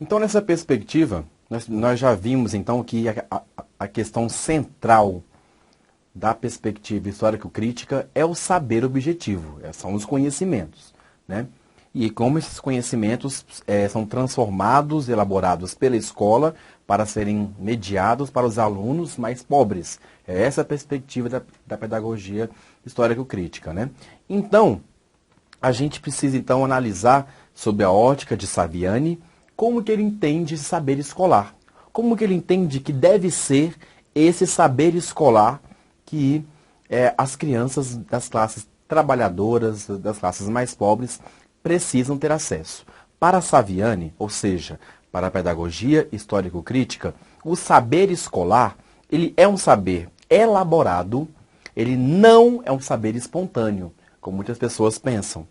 Então, nessa perspectiva, nós já vimos então que a questão central da perspectiva histórico-crítica é o saber objetivo, são os conhecimentos, né? E como esses conhecimentos são transformados, elaborados pela escola para serem mediados para os alunos mais pobres. É essa a perspectiva da pedagogia histórico-crítica, né? Então, a gente precisa então analisar sob a ótica de Saviani como que ele entende esse saber escolar, como que ele entende que deve ser esse saber escolar que as crianças das classes trabalhadoras, das classes mais pobres, precisam ter acesso. Para Saviani, ou seja, para a pedagogia histórico-crítica, o saber escolar, ele é um saber elaborado, ele não é um saber espontâneo, como muitas pessoas pensam.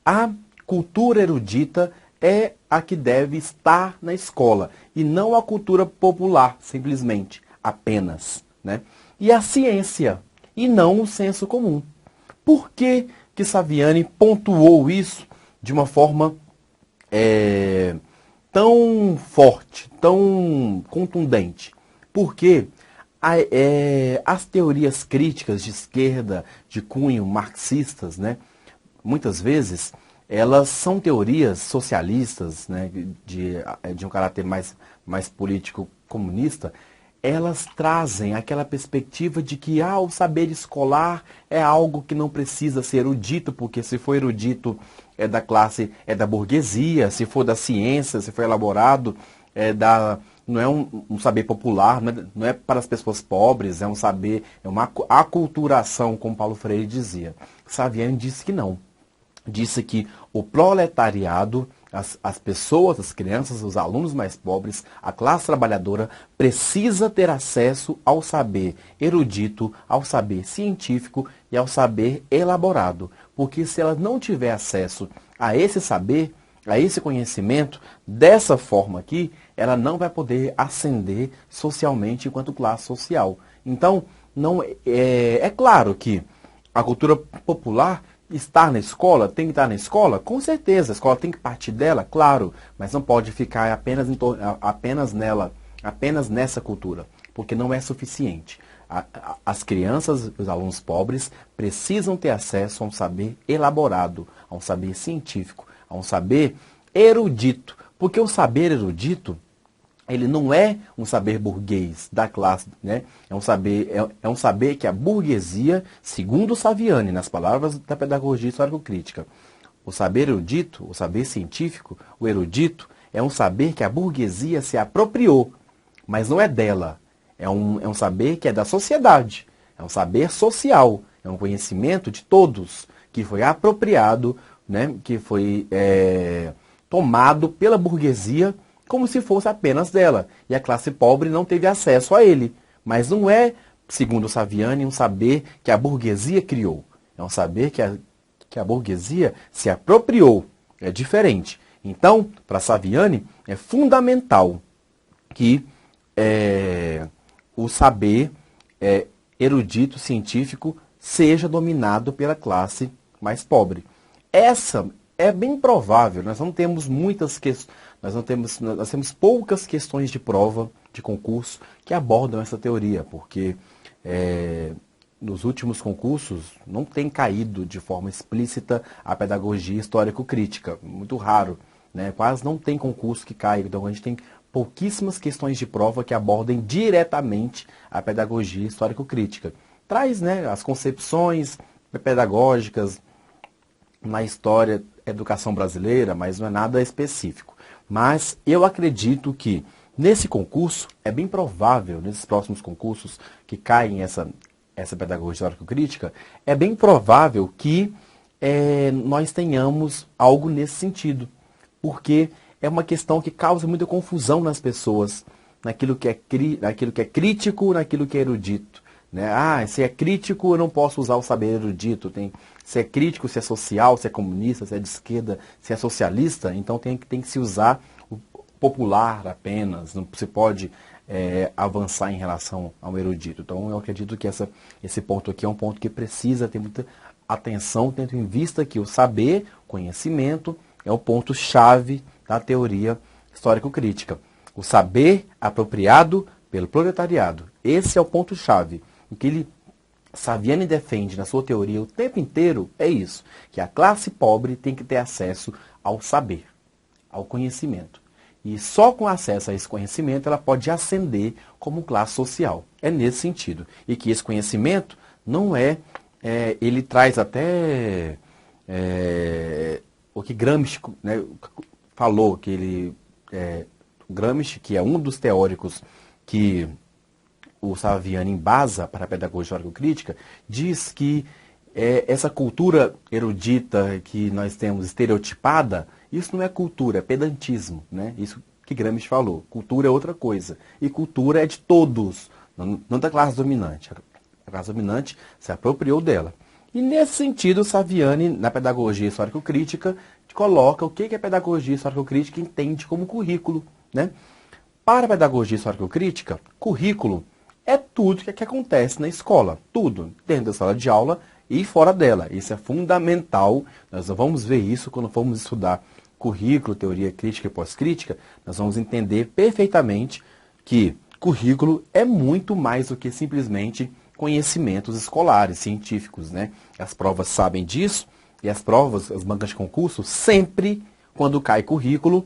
A cultura erudita é a que deve estar na escola, e não a cultura popular, simplesmente, apenas, né? E a ciência, e não o senso comum. Por que que Saviani pontuou isso de uma forma tão forte, tão contundente? Porque as teorias críticas de esquerda, de cunho marxistas, né, muitas vezes, elas são teorias socialistas, né, de um caráter mais político comunista. Elas trazem aquela perspectiva de que o saber escolar é algo que não precisa ser erudito, porque se for erudito é da classe, é da burguesia, se for da ciência, se for elaborado, não é um saber popular, não é para as pessoas pobres, é um saber, é uma aculturação, como Paulo Freire dizia. Saviani disse que não. Disse que o proletariado, as pessoas, as crianças, os alunos mais pobres, a classe trabalhadora, precisa ter acesso ao saber erudito, ao saber científico e ao saber elaborado. Porque se ela não tiver acesso a esse saber, a esse conhecimento, dessa forma aqui, ela não vai poder ascender socialmente enquanto classe social. Então, não é claro que a cultura popular estar na escola, tem que estar na escola? Com certeza, a escola tem que partir dela, claro, mas não pode ficar apenas nela, apenas nessa cultura, porque não é suficiente. As crianças, os alunos pobres, precisam ter acesso a um saber elaborado, a um saber científico, a um saber erudito, porque o saber erudito, ele não é um saber burguês da classe, né? É um saber que a burguesia, segundo Saviani, nas palavras da pedagogia histórico-crítica, o saber erudito, o saber científico, o erudito, é um saber que a burguesia se apropriou, mas não é dela. É um saber que é da sociedade, é um saber social, é um conhecimento de todos, que foi apropriado, né? Que foi tomado pela burguesia, como se fosse apenas dela. E a classe pobre não teve acesso a ele. Mas não é, segundo Saviani, um saber que a burguesia criou. É um saber que a burguesia se apropriou. É diferente. Então, para Saviani, é fundamental que o saber erudito, científico, seja dominado pela classe mais pobre. Essa é bem provável. Nós não temos muitas questões. Nós temos poucas questões de prova, de concurso, que abordam essa teoria, porque nos últimos concursos não tem caído de forma explícita a pedagogia histórico-crítica, muito raro, né? Quase não tem concurso que cai, então a gente tem pouquíssimas questões de prova que abordem diretamente a pedagogia histórico-crítica. Traz, né, as concepções pedagógicas na história, educação brasileira, mas não é nada específico. Mas eu acredito que nesse concurso, é bem provável, nesses próximos concursos que caem essa pedagogia histórico-crítica, é bem provável que nós tenhamos algo nesse sentido. Porque é uma questão que causa muita confusão nas pessoas, naquilo que é crítico, naquilo que é erudito. Né? Se é crítico, eu não posso usar o saber erudito. Se é crítico, se é social, se é comunista, se é de esquerda, se é socialista, então tem que se usar o popular apenas. Não se pode avançar em relação ao erudito. Então eu acredito que esse ponto aqui é um ponto que precisa ter muita atenção, tendo em vista que o saber, conhecimento, é o ponto-chave da teoria histórico-crítica. O saber apropriado pelo proletariado. Esse é o ponto-chave. O que Saviani defende na sua teoria o tempo inteiro é isso, que a classe pobre tem que ter acesso ao saber, ao conhecimento. E só com acesso a esse conhecimento ela pode ascender como classe social. É nesse sentido. E que esse conhecimento não ele traz até o que Gramsci, né, falou, que Gramsci, que é um dos teóricos que o Saviani embasa para a pedagogia histórico-crítica, diz que essa cultura erudita que nós temos estereotipada, isso não é cultura, é pedantismo, né? Isso que Gramsci falou. Cultura é outra coisa. E cultura é de todos, não da classe dominante. A classe dominante se apropriou dela. E nesse sentido, Saviani, na pedagogia histórico-crítica, coloca o que a pedagogia histórico-crítica entende como currículo, né? Para a pedagogia histórico-crítica, currículo é tudo que acontece na escola. Tudo, dentro da sala de aula e fora dela. Isso é fundamental. Nós vamos ver isso quando formos estudar currículo, teoria crítica e pós-crítica. Nós vamos entender perfeitamente que currículo é muito mais do que simplesmente conhecimentos escolares, científicos, né? As provas sabem disso e as provas, as bancas de concurso, sempre, quando cai currículo,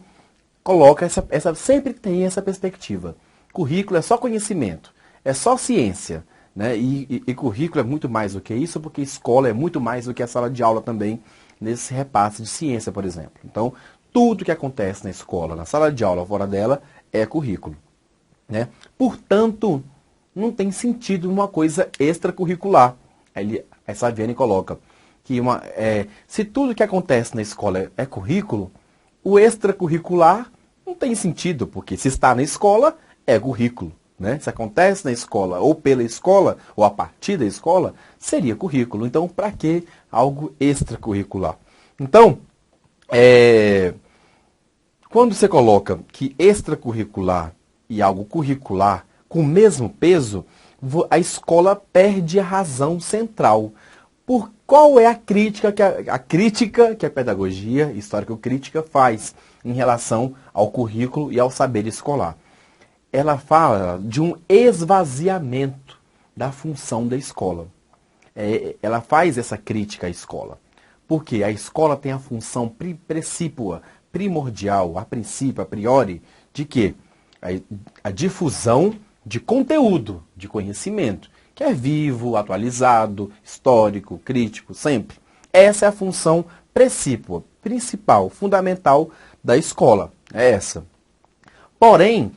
coloca sempre tem essa perspectiva. Currículo é só conhecimento, é só ciência, né? E currículo é muito mais do que isso, porque escola é muito mais do que a sala de aula também, nesse repasse de ciência, por exemplo. Então, tudo que acontece na escola, na sala de aula, fora dela, é currículo, né? Portanto, não tem sentido uma coisa extracurricular. Aí Saviani coloca que se tudo que acontece na escola é currículo, o extracurricular não tem sentido, porque se está na escola, é currículo, né? Se acontece na escola, ou pela escola, ou a partir da escola, seria currículo. Então, para que algo extracurricular? Então, quando você coloca que extracurricular e algo curricular com o mesmo peso, a escola perde a razão central. Por qual é a crítica que a pedagogia histórico-crítica faz em relação ao currículo e ao saber escolar? Ela fala de um esvaziamento da função da escola. Ela faz essa crítica à escola. Porque a escola tem a função precípua, primordial, a princípio, a priori, de quê? A difusão de conteúdo, de conhecimento, que é vivo, atualizado, histórico, crítico, sempre. Essa é a função precípua, principal, fundamental da escola. É essa. Porém,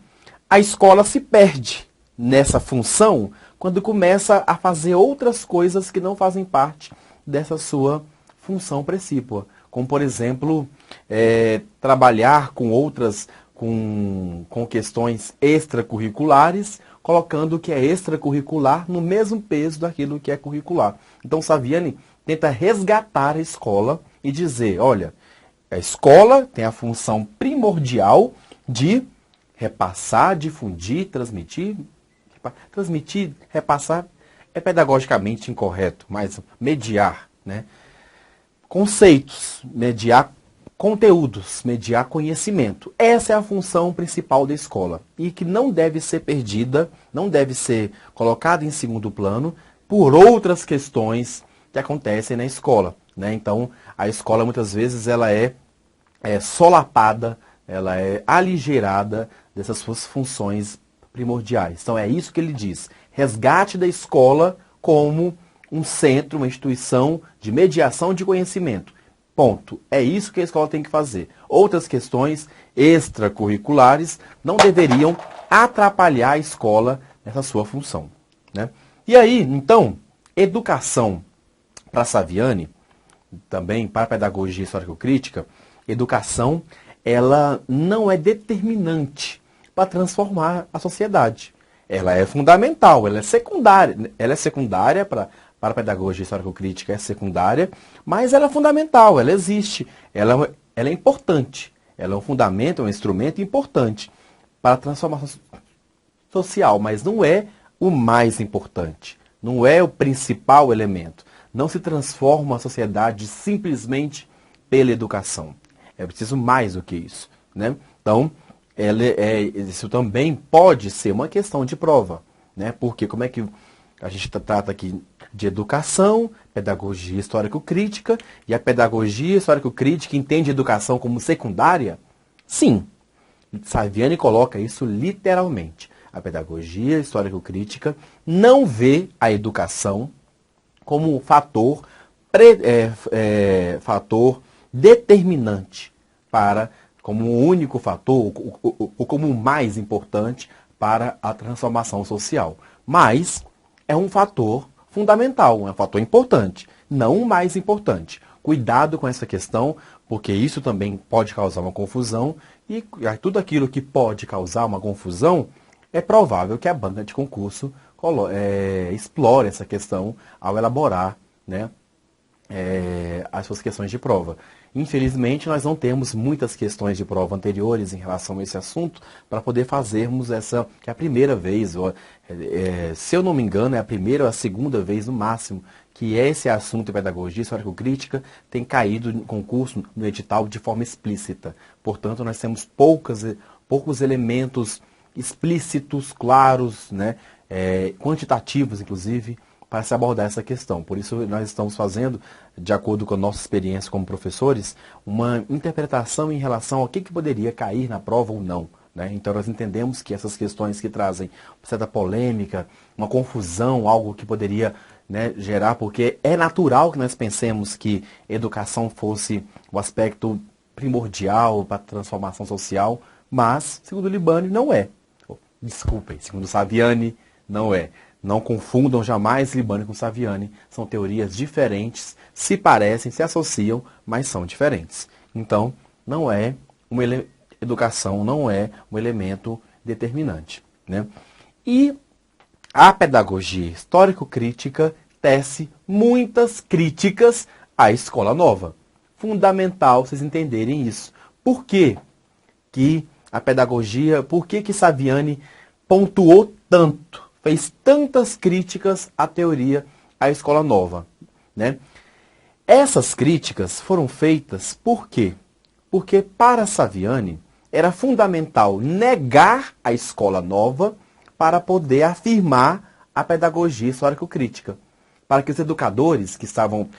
a escola se perde nessa função quando começa a fazer outras coisas que não fazem parte dessa sua função precípua. Como, por exemplo, trabalhar com com questões extracurriculares, colocando o que é extracurricular no mesmo peso daquilo que é curricular. Então, Saviani tenta resgatar a escola e dizer, olha, a escola tem a função primordial de repassar, difundir, transmitir, repassar é pedagogicamente incorreto, mas mediar, né? Conceitos, mediar conteúdos, mediar conhecimento. Essa é a função principal da escola e que não deve ser perdida, não deve ser colocada em segundo plano por outras questões que acontecem na escola, né? Então, a escola muitas vezes ela é solapada, ela é aligerada dessas suas funções primordiais. Então, é isso que ele diz. Resgate da escola como um centro, uma instituição de mediação de conhecimento. Ponto. É isso que a escola tem que fazer. Outras questões extracurriculares não deveriam atrapalhar a escola nessa sua função, né? E aí, então, educação para Saviani, também para a pedagogia histórico-crítica, educação ela não é determinante para transformar a sociedade. Ela é fundamental, ela é secundária. Ela é secundária para a pedagogia histórico-crítica, é secundária, mas ela é fundamental, ela existe, ela é importante. Ela é um fundamento, é um instrumento importante para a transformação social, mas não é o mais importante, não é o principal elemento. Não se transforma a sociedade simplesmente pela educação. É preciso mais do que isso, né? Então, isso também pode ser uma questão de prova, né? Porque como é que a gente trata aqui de educação, pedagogia histórico-crítica, e a pedagogia histórico-crítica entende educação como secundária? Sim, Saviani coloca isso literalmente. A pedagogia histórico-crítica não vê a educação como fator determinante como o único fator, ou como o mais importante para a transformação social. Mas é um fator fundamental, é um fator importante, não o mais importante. Cuidado com essa questão, porque isso também pode causar uma confusão, e tudo aquilo que pode causar uma confusão, é provável que a banca de concurso explore essa questão ao elaborar, né, as suas questões de prova. Infelizmente, nós não temos muitas questões de prova anteriores em relação a esse assunto para poder fazermos essa, que é a primeira vez, se eu não me engano, é a primeira ou a segunda vez no máximo, que esse assunto de pedagogia histórico-crítica tem caído no concurso, no edital, de forma explícita. Portanto, nós temos poucos elementos explícitos, claros, né, quantitativos, inclusive, para se abordar essa questão. Por isso, nós estamos fazendo, de acordo com a nossa experiência como professores, uma interpretação em relação ao que poderia cair na prova ou não, né? Então, nós entendemos que essas questões que trazem certa polêmica, uma confusão, algo que poderia, né, gerar, porque é natural que nós pensemos que educação fosse o aspecto primordial para a transformação social, mas, segundo Libani, não é. Desculpem, segundo Saviani, não é. Não confundam jamais Libani com Saviani. São teorias diferentes, se parecem, se associam, mas são diferentes. Então, educação não é um elemento determinante, né? E a pedagogia histórico-crítica tece muitas críticas à escola nova. Fundamental vocês entenderem isso. Por quê que a pedagogia, por que Saviani pontuou tanto? Fez tantas críticas à teoria, à escola nova, né? Essas críticas foram feitas por quê? Porque para Saviani era fundamental negar a escola nova para poder afirmar a pedagogia histórico-crítica. Para que os educadores que estavam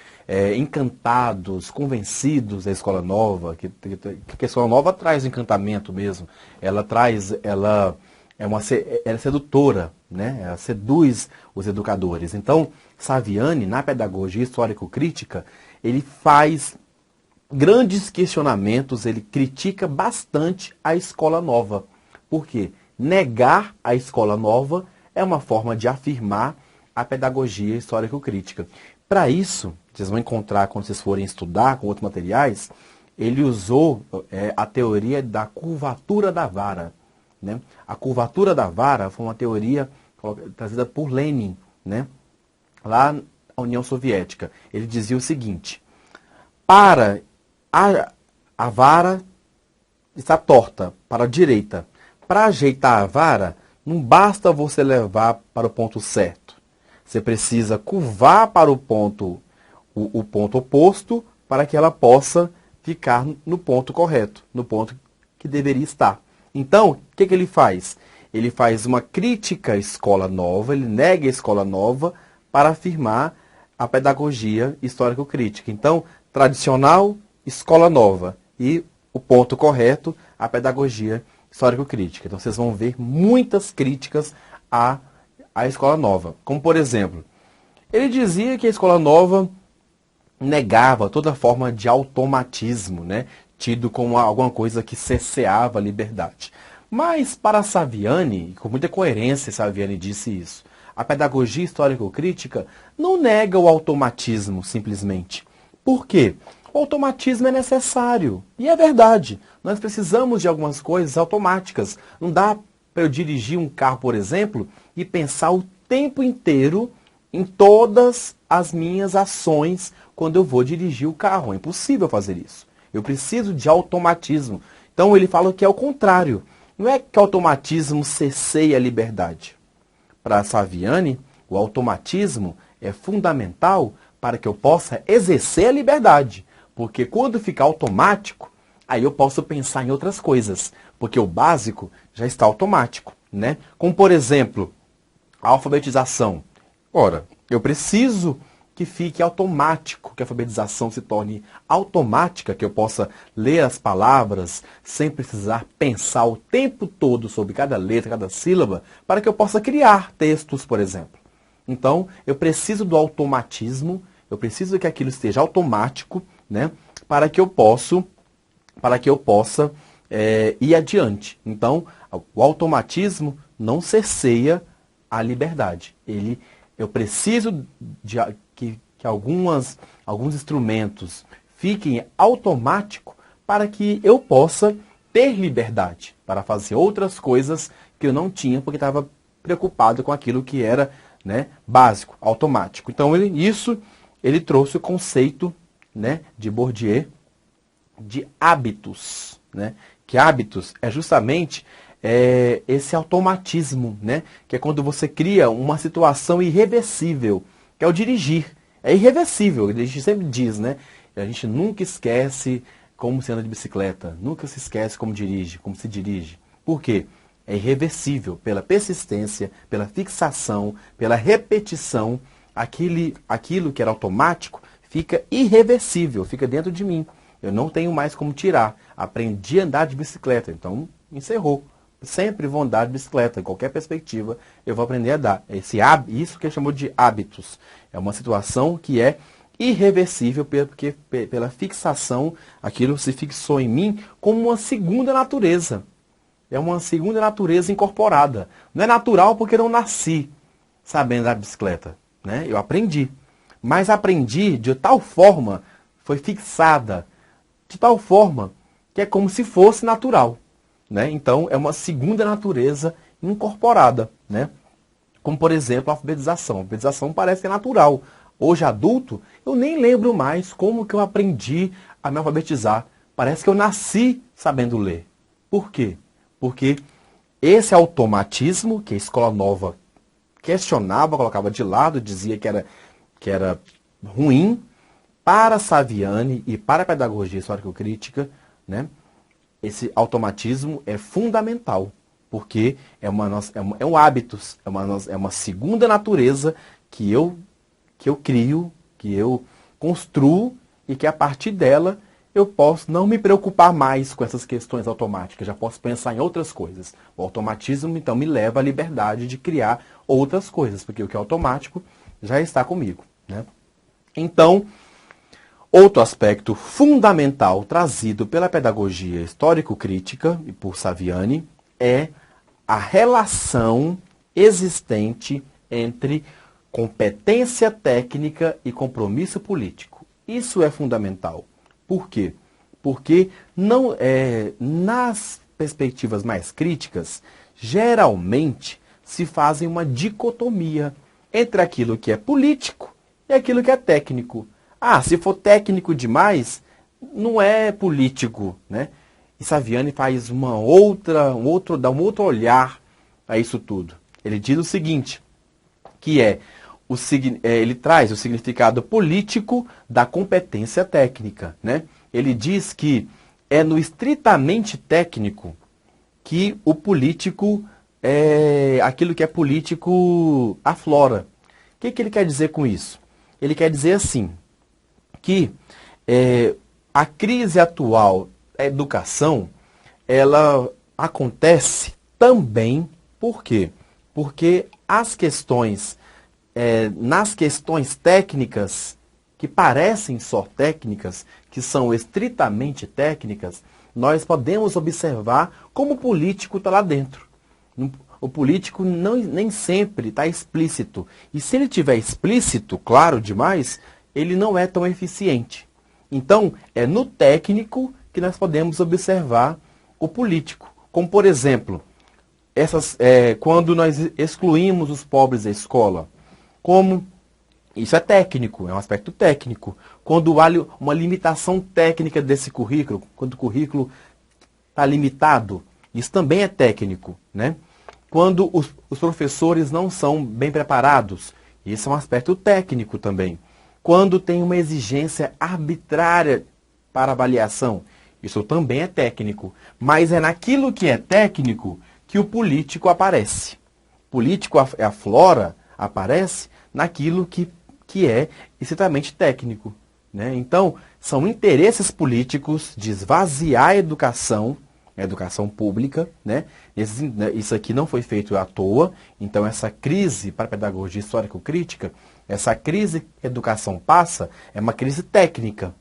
encantados, convencidos da escola nova, que a escola nova traz encantamento mesmo, ela é sedutora, né? Ela seduz os educadores. Então, Saviani, na pedagogia histórico-crítica, ele faz grandes questionamentos, ele critica bastante a escola nova. Por quê? Negar a escola nova é uma forma de afirmar a pedagogia histórico-crítica. Para isso, vocês vão encontrar, quando vocês forem estudar com outros materiais, ele usou a teoria da curvatura da vara, né? A curvatura da vara foi uma teoria trazida por Lenin, né? Lá na União Soviética. Ele dizia o seguinte: para a vara está torta para a direita. Para ajeitar a vara, não basta você levar para o ponto certo. Você precisa curvar para o ponto oposto para que ela possa ficar no ponto correto, no ponto que deveria estar. Então, o que ele faz? Ele faz uma crítica à escola nova, ele nega a escola nova para afirmar a pedagogia histórico-crítica. Então, tradicional, escola nova. E o ponto correto, a pedagogia histórico-crítica. Então, vocês vão ver muitas críticas à escola nova. Como, por exemplo, ele dizia que a escola nova negava toda forma de automatismo, né? Tido como alguma coisa que cerceava a liberdade. Mas para Saviani, com muita coerência Saviani disse isso, a pedagogia histórico-crítica não nega o automatismo simplesmente. Por quê? O automatismo é necessário. E é verdade. Nós precisamos de algumas coisas automáticas. Não dá para eu dirigir um carro, por exemplo, e pensar o tempo inteiro em todas as minhas ações quando eu vou dirigir o carro. É impossível fazer isso. Eu preciso de automatismo. Então ele fala que é o contrário. Não é que o automatismo cerceia a liberdade. Para Saviani, o automatismo é fundamental para que eu possa exercer a liberdade. Porque quando fica automático, aí eu posso pensar em outras coisas, porque o básico já está automático, né? Como, por exemplo, a alfabetização. Ora, eu preciso que fique automático, que a alfabetização se torne automática, que eu possa ler as palavras sem precisar pensar o tempo todo sobre cada letra, cada sílaba, para que eu possa criar textos, por exemplo. Então, eu preciso do automatismo, eu preciso que aquilo esteja automático, né, para que eu possa ir adiante. Então, o automatismo não cerceia a liberdade. Eu preciso de que alguns instrumentos fiquem automáticos para que eu possa ter liberdade para fazer outras coisas que eu não tinha porque estava preocupado com aquilo que era, né, básico, automático. Então, ele trouxe o conceito, né, de Bourdieu de hábitos, né? Que hábitos é justamente esse automatismo, né? Que é quando você cria uma situação irreversível, que é o dirigir. É irreversível, a gente sempre diz, né? A gente nunca esquece como se anda de bicicleta, nunca se esquece como dirige, como se dirige. Por quê? É irreversível pela persistência, pela fixação, pela repetição. Aquilo que era automático fica irreversível, fica dentro de mim. Eu não tenho mais como tirar. Aprendi a andar de bicicleta, então encerrou. Sempre vou andar de bicicleta, em qualquer perspectiva eu vou aprender a dar. Isso que ele chamou de hábitos. É uma situação que é irreversível, porque pela fixação, aquilo se fixou em mim como uma segunda natureza. É uma segunda natureza incorporada. Não é natural porque eu não nasci sabendo andar de bicicleta, né? Eu aprendi. Mas aprendi de tal forma, foi fixada, de tal forma que é como se fosse natural, né? Então, é uma segunda natureza incorporada, né? Como, por exemplo, a alfabetização. A alfabetização parece que é natural. Hoje, adulto, eu nem lembro mais como que eu aprendi a me alfabetizar. Parece que eu nasci sabendo ler. Por quê? Porque esse automatismo que a escola nova questionava, colocava de lado, dizia que era ruim, para Saviani e para a pedagogia histórico-crítica, né, esse automatismo é fundamental, porque é um hábitos, é uma segunda natureza que eu crio, que eu construo e que a partir dela eu posso não me preocupar mais com essas questões automáticas, já posso pensar em outras coisas. O automatismo, então, me leva à liberdade de criar outras coisas, porque o que é automático já está comigo, né? Então, outro aspecto fundamental trazido pela pedagogia histórico-crítica e por Saviani é a relação existente entre competência técnica e compromisso político. Isso é fundamental. Por quê? Porque nas perspectivas mais críticas, geralmente se fazem uma dicotomia entre aquilo que é político e aquilo que é técnico. Ah, se for técnico demais, não é político, né? E Saviani faz dá um outro olhar a isso tudo. Ele diz o seguinte, que ele traz o significado político da competência técnica, né? Ele diz que é no estritamente técnico que o político, aquilo que é político aflora. O que ele quer dizer com isso? Ele quer dizer assim, que a crise atual da educação, ela acontece também, por quê? Porque nas questões técnicas, que parecem só técnicas, que são estritamente técnicas, nós podemos observar como o político está lá dentro. O político nem sempre está explícito. E se ele estiver explícito, claro demais, ele não é tão eficiente. Então, é no técnico que nós podemos observar o político. Como, por exemplo, quando nós excluímos os pobres da escola. Isso é técnico, é um aspecto técnico. Quando há uma limitação técnica desse currículo, quando o currículo está limitado, isso também é técnico, né? Quando os professores não são bem preparados, isso é um aspecto técnico também. Quando tem uma exigência arbitrária para avaliação, Isso também é técnico. Mas é naquilo que é técnico que o político aparece. O político aflora, aparece naquilo que é estritamente técnico, né? Então, são interesses políticos de esvaziar a educação pública, né? Isso aqui não foi feito à toa, então essa crise para a pedagogia histórico-crítica, essa crise que a educação passa, é uma crise técnica,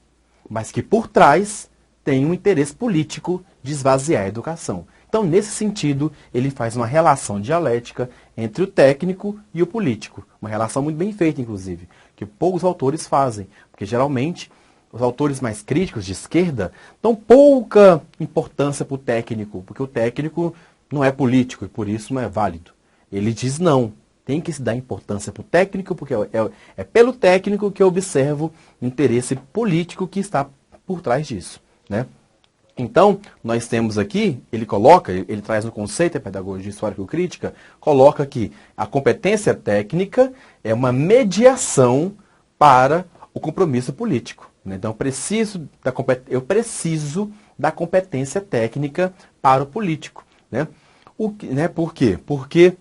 mas que por trás tem um interesse político de esvaziar a educação. Então, nesse sentido, ele faz uma relação dialética entre o técnico e o político. Uma relação muito bem feita, inclusive, que poucos autores fazem, porque geralmente os autores mais críticos de esquerda dão pouca importância para o técnico, porque o técnico não é político e por isso não é válido. Ele diz não, tem que se dar importância para o técnico, porque é pelo técnico que eu observo o interesse político que está por trás disso, né? Então, nós temos aqui, ele traz no conceito da pedagogia histórico-crítica, coloca que a competência técnica é uma mediação para o compromisso político, né? Então, eu preciso da competência técnica para o político, né? Por quê? Porque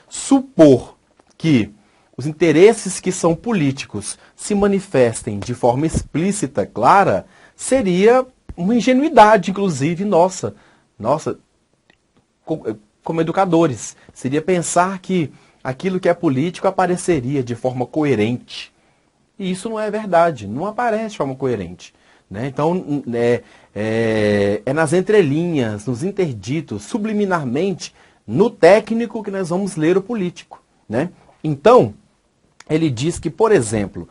supor que os interesses que são políticos se manifestem de forma explícita, clara, seria uma ingenuidade, inclusive, nossa, como educadores. Seria pensar que aquilo que é político apareceria de forma coerente. E isso não é verdade, não aparece de forma coerente, né? Então, é nas entrelinhas, nos interditos, subliminarmente, no técnico que nós vamos ler o político, né? Então, ele diz que, por exemplo,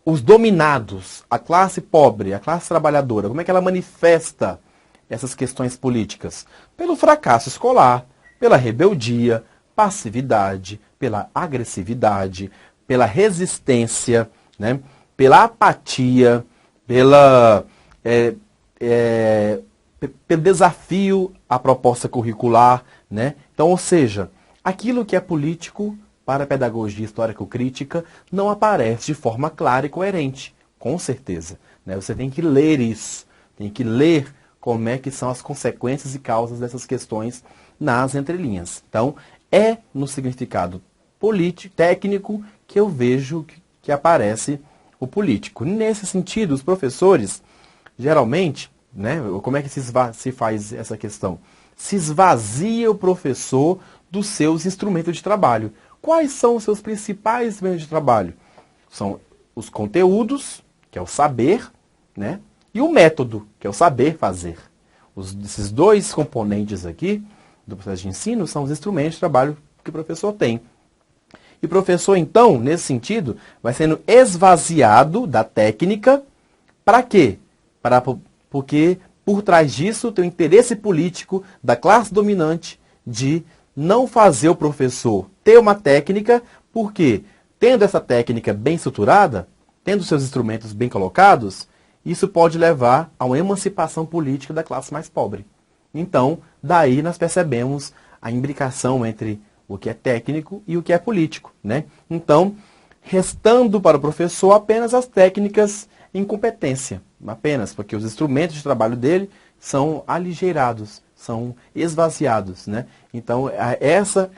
os dominados, a classe pobre, a classe trabalhadora, como é que ela manifesta essas questões políticas? Pelo fracasso escolar, pela rebeldia, passividade, pela agressividade, pela resistência, né? Pela apatia, pelo desafio à proposta curricular, né? Então, ou seja, aquilo que é político para a pedagogia histórico-crítica não aparece de forma clara e coerente, com certeza, né? Você tem que ler isso, tem que ler como é que são as consequências e causas dessas questões nas entrelinhas. Então, é no significado político, técnico, que eu vejo que aparece o político. Nesse sentido, os professores, geralmente, né, como é que se faz essa questão? Se esvazia o professor dos seus instrumentos de trabalho. Quais são os seus principais instrumentos de trabalho? São os conteúdos, que é o saber, né? E o método, que é o saber fazer. Esses dois componentes aqui do processo de ensino são os instrumentos de trabalho que o professor tem. E o professor, então, nesse sentido, vai sendo esvaziado da técnica. Para quê? Porque por trás disso tem o interesse político da classe dominante de não fazer o professor ter uma técnica, porque tendo essa técnica bem estruturada, tendo seus instrumentos bem colocados, isso pode levar a uma emancipação política da classe mais pobre. Então, daí nós percebemos a imbricação entre o que é técnico e o que é político, né? Então, restando para o professor apenas as técnicas em competência, apenas, porque os instrumentos de trabalho dele são aligeirados, são esvaziados, né? Então, essa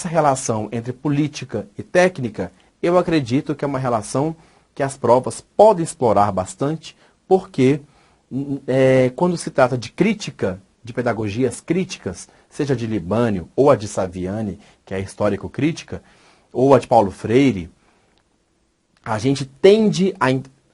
relação entre política e técnica, eu acredito que é uma relação que as provas podem explorar bastante, porque quando se trata de crítica, de pedagogias críticas, seja de Libânio ou a de Saviani, que é a histórico-crítica, ou a de Paulo Freire, a gente tende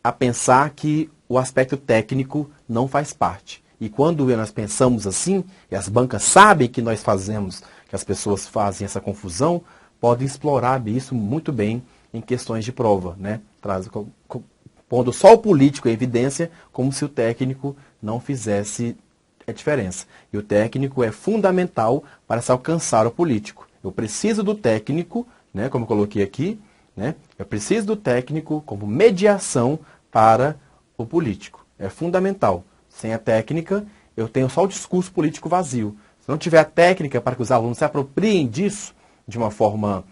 a pensar que o aspecto técnico não faz parte. E quando nós pensamos assim, e as bancas sabem que nós fazemos, que as pessoas fazem essa confusão, podem explorar isso muito bem em questões de prova, né? Pondo só o político em evidência, como se o técnico não fizesse a diferença. E o técnico é fundamental para se alcançar o político. Eu preciso do técnico, né, como eu coloquei aqui, né? Eu preciso do técnico como mediação para o político. É fundamental. Sem a técnica, eu tenho só o discurso político vazio. Se não tiver a técnica para que os alunos se apropriem disso de uma forma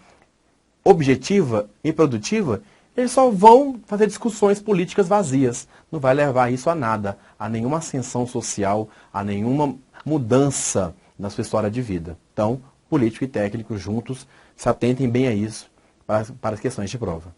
objetiva e produtiva, eles só vão fazer discussões políticas vazias. Não vai levar isso a nada, a nenhuma ascensão social, a nenhuma mudança na sua história de vida. Então, político e técnico juntos, se atentem bem a isso para as questões de prova.